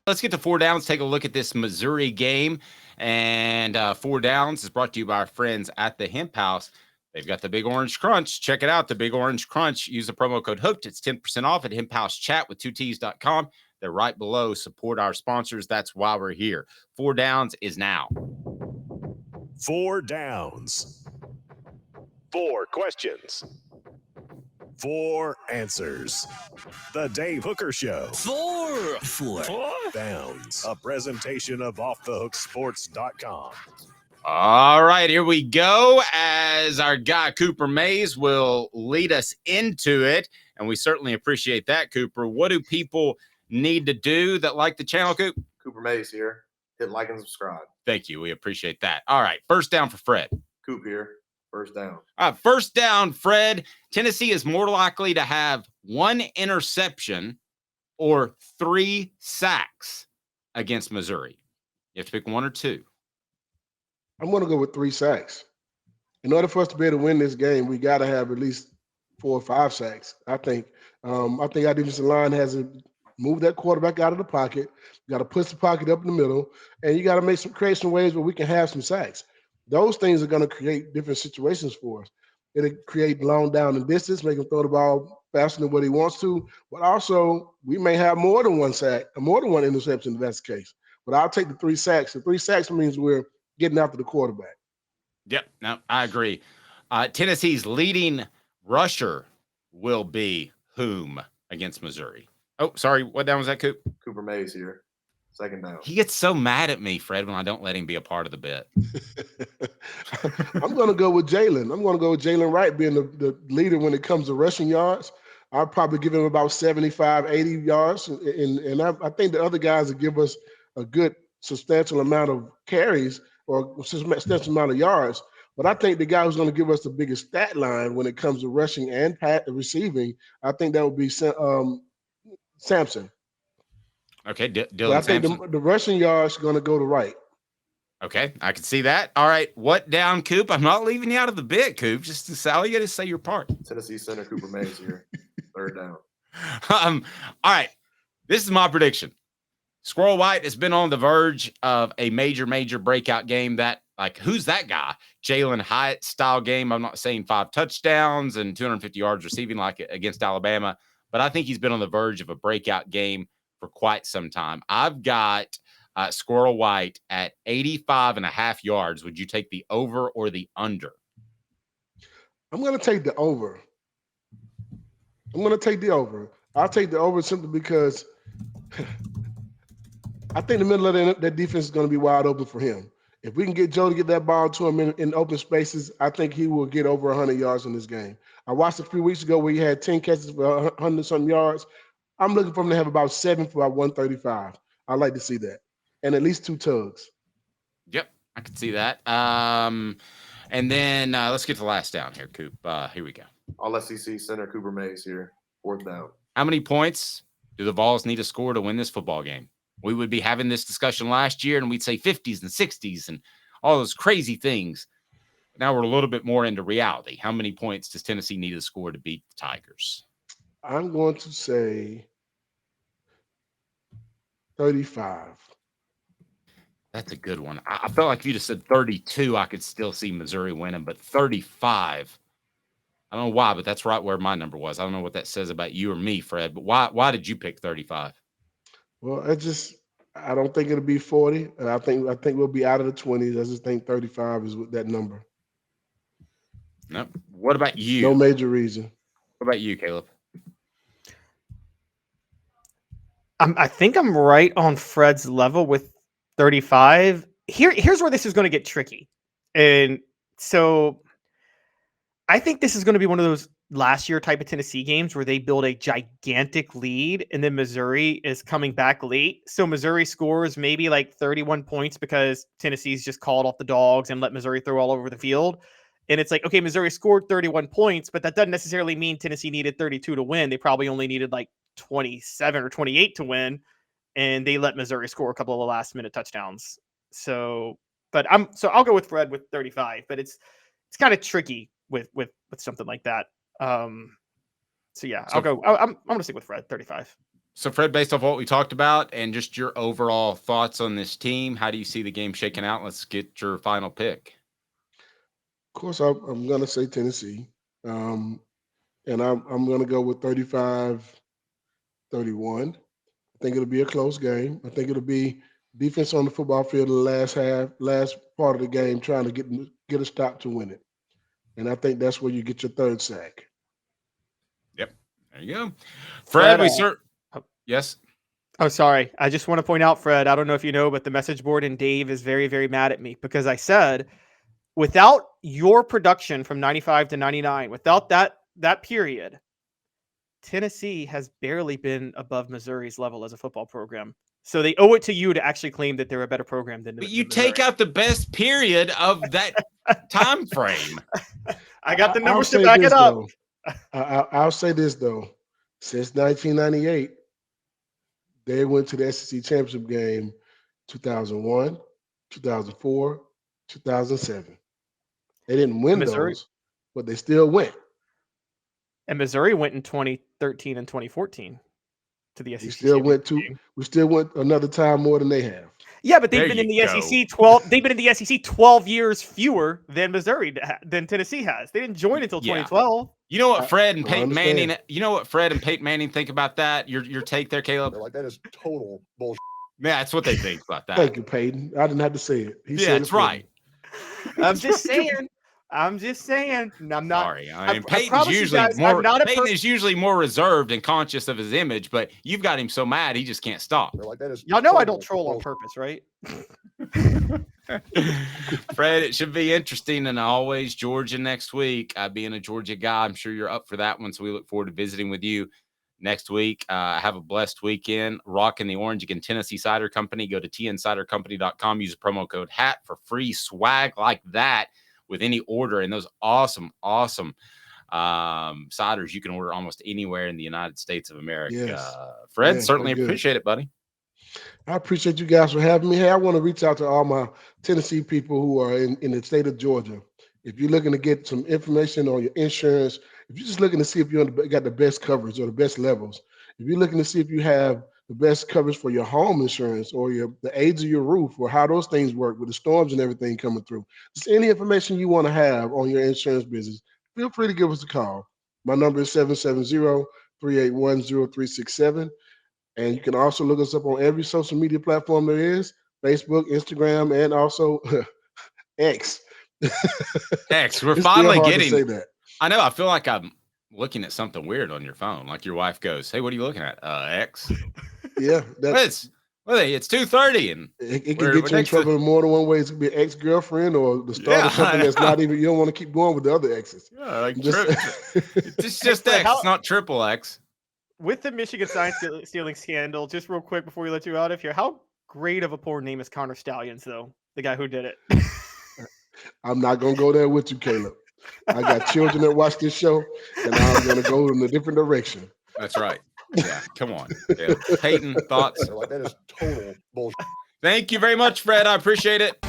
Let's get to four downs. Take a look at this Missouri game. And four downs is brought to you by our friends at the Hemp House. They've got the Big Orange Crunch. Check it out, the Big Orange Crunch. Use the promo code HOOKED. It's 10% off at hemphousechat with 2Ts.com. They're right below. Support our sponsors. That's why we're here. Four downs is now. Four downs. Four questions. Four answers. The Dave Hooker Show. Four downs. A presentation of offthehooksports.com. All right, here we go. As our guy Cooper Mays will lead us into it, and we certainly appreciate that, Cooper. What do people need to do that like the channel, Coop? Cooper Mays here. Hit like and subscribe. Thank you. We appreciate that. All right, first down for Fred. Coop here. First down. All right, first down, Fred. Tennessee is more likely to have one interception or 3 sacks against Missouri. You have to pick one or two. I'm going to go with 3 sacks. In order for us to be able to win this game, we got to have at least 4 or 5 sacks. I think our defensive line has to move that quarterback out of the pocket. You got to push the pocket up in the middle, and you got to create some ways where we can have some sacks. Those things are going to create different situations for us. It'll create long down and distance, make him throw the ball faster than what he wants to. But also, we may have more than one sack, more than one interception if that's the case. But I'll take the 3 sacks. The 3 sacks means we're getting after the quarterback. Yep, no, I agree. Tennessee's leading rusher will be whom against Missouri? Oh, sorry, what down was that, Coop? Cooper Mays here. Second down. He gets so mad at me, Fred, when I don't let him be a part of the bit. I'm going to go with Jalen. I'm going to go with Jalen Wright being the leader when it comes to rushing yards. I'll probably give him about 75, 80 yards. And I think the other guys will give us a good substantial amount of carries or substantial amount of yards. But I think the guy who's going to give us the biggest stat line when it comes to rushing and receiving, I think that would be Sampson. Okay, Dylan I think the rushing yards are going to go to Wright. Okay, I can see that. All right, what down, Coop? I'm not leaving you out of the bit, Coop. Just Sally, you got to say your part. Tennessee center Cooper Mays here. Third down. All right, this is my prediction. Squirrel White has been on the verge of a major breakout game that, like, who's that guy? Jalen Hyatt style game. I'm not saying 5 touchdowns and 250 yards receiving like against Alabama, but I think he's been on the verge of a breakout game for quite some time. I've got Squirrel White at 85.5 yards. Would you take the over or the under? I'm going to take the over. I'll take the over simply because I think the middle of that defense is going to be wide open for him. If we can get Joe to get that ball to him in open spaces, I think he will get over 100 yards in this game. I watched a few weeks ago where he had 10 catches for 100-something yards. I'm looking for him to have about 7 for about 135. I'd like to see that. And at least 2 tugs. Yep, I can see that. And then let's get to the last down here, Coop. Here we go. All SEC center Cooper Mays here. Fourth down. How many points do the Vols need to score to win this football game? We would be having this discussion last year, and we'd say 50s and 60s and all those crazy things. Now we're a little bit more into reality. How many points does Tennessee need to score to beat the Tigers? I'm going to say 35. That's a good one. I felt like if you just said 32, I could still see Missouri winning, but 35, I don't know why, but that's right where my number was. I don't know what that says about you or me, Fred, but why did you pick 35? Well, I don't think it'll be 40. And I think we'll be out of the 20s. I just think 35 is that number. No. What about you? No major reason. What about you, Caleb? I think I'm right on Fred's level with 35. Here's where this is going to get tricky. And so I think this is going to be one of those last year type of Tennessee games where they build a gigantic lead and then Missouri is coming back late. So Missouri scores maybe like 31 points because Tennessee's just called off the dogs and let Missouri throw all over the field. And it's like, okay, Missouri scored 31 points, but that doesn't necessarily mean Tennessee needed 32 to win. They probably only needed like 27 or 28 to win. And they let Missouri score a couple of the last minute touchdowns. So I'll go with Fred with 35, but it's kind of tricky with something like that. I'm going to stick with Fred, 35. So, Fred, based off what we talked about and just your overall thoughts on this team, how do you see the game shaking out? Let's get your final pick. Of course, I'm going to say Tennessee. And I'm going to go with 35-31. I think it'll be a close game. I think it'll be defense on the football field in the last part of the game, trying to get a stop to win it. And I think that's where you get your third sack. Yep. There you go. Fred, yes. Oh, sorry. I just want to point out, Fred, I don't know if you know, but the message board and Dave is very, very mad at me because I said, without your production from 95 to 99, without that period, Tennessee has barely been above Missouri's level as a football program. So they owe it to you to actually claim that they're a better program than. But you take out the best period of that time frame. I got the numbers to back it up. I'll say this though: since 1998, they went to the SEC championship game 2001, 2004, 2007. They didn't win those, but they still went. And Missouri went in 2013 and 2014 to the SEC. We still went another time more than they have. Yeah, but they've been in the SEC 12. They've been in the SEC 12 years fewer than than Tennessee has. They didn't join until 2012. You know what Fred and Peyton Manning? You know what Fred and Peyton Manning think about that? Your take there, Caleb? They're like, that is total bullshit. Yeah, that's what they think about that. Thank you, Peyton. I didn't have to say it. That's right. I'm just saying. I'm not sorry. I mean, Peyton's usually more reserved and conscious of his image, but you've got him so mad he just can't stop. Like, y'all know I don't troll on purpose, right? Fred, it should be interesting, and always Georgia next week. Being a Georgia guy, I'm sure you're up for that one, so we look forward to visiting with you next week. Have a blessed weekend. Rocking the orange again. Tennessee Cider Company. Go to tncidercompany.com. Use the promo code HAT for free swag like that with any order. And those awesome ciders you can order almost anywhere in the United States of America. Yes. Fred, certainly appreciate it, buddy. I appreciate you guys for having me. Hey, I want to reach out to all my Tennessee people who are in the state of Georgia. If you're looking to get some information on your insurance, if you're just looking to see if you got the best coverage or the best levels, if you're looking to see if you have the best coverage for your home insurance or the age of your roof or how those things work with the storms and everything coming through, just any information you want to have on your insurance business, feel free to give us a call. My number is 770-381-0367. And you can also look us up on every social media platform there is, Facebook, Instagram, and also X. X, we're finally getting. Say that. I know. I feel like I'm looking at something weird on your phone. Like your wife goes, "Hey, what are you looking at?" X. Yeah, it's 2:30, and it can get you in trouble in more than one way. It could be an ex-girlfriend or the start of something that's not even. You don't want to keep going with the other exes. Yeah, like it's just X. It's not triple X. With the Michigan sign stealing scandal, just real quick before we let you out of here, how great of a poor name is Connor Stallions, though? The guy who did it. I'm not gonna go there with you, Caleb. I got children that watch this show, and I'm gonna go in a different direction. That's right. Yeah, come on. Yeah. Peyton, thoughts? Like, that is total bullshit. Thank you very much, Fred. I appreciate it.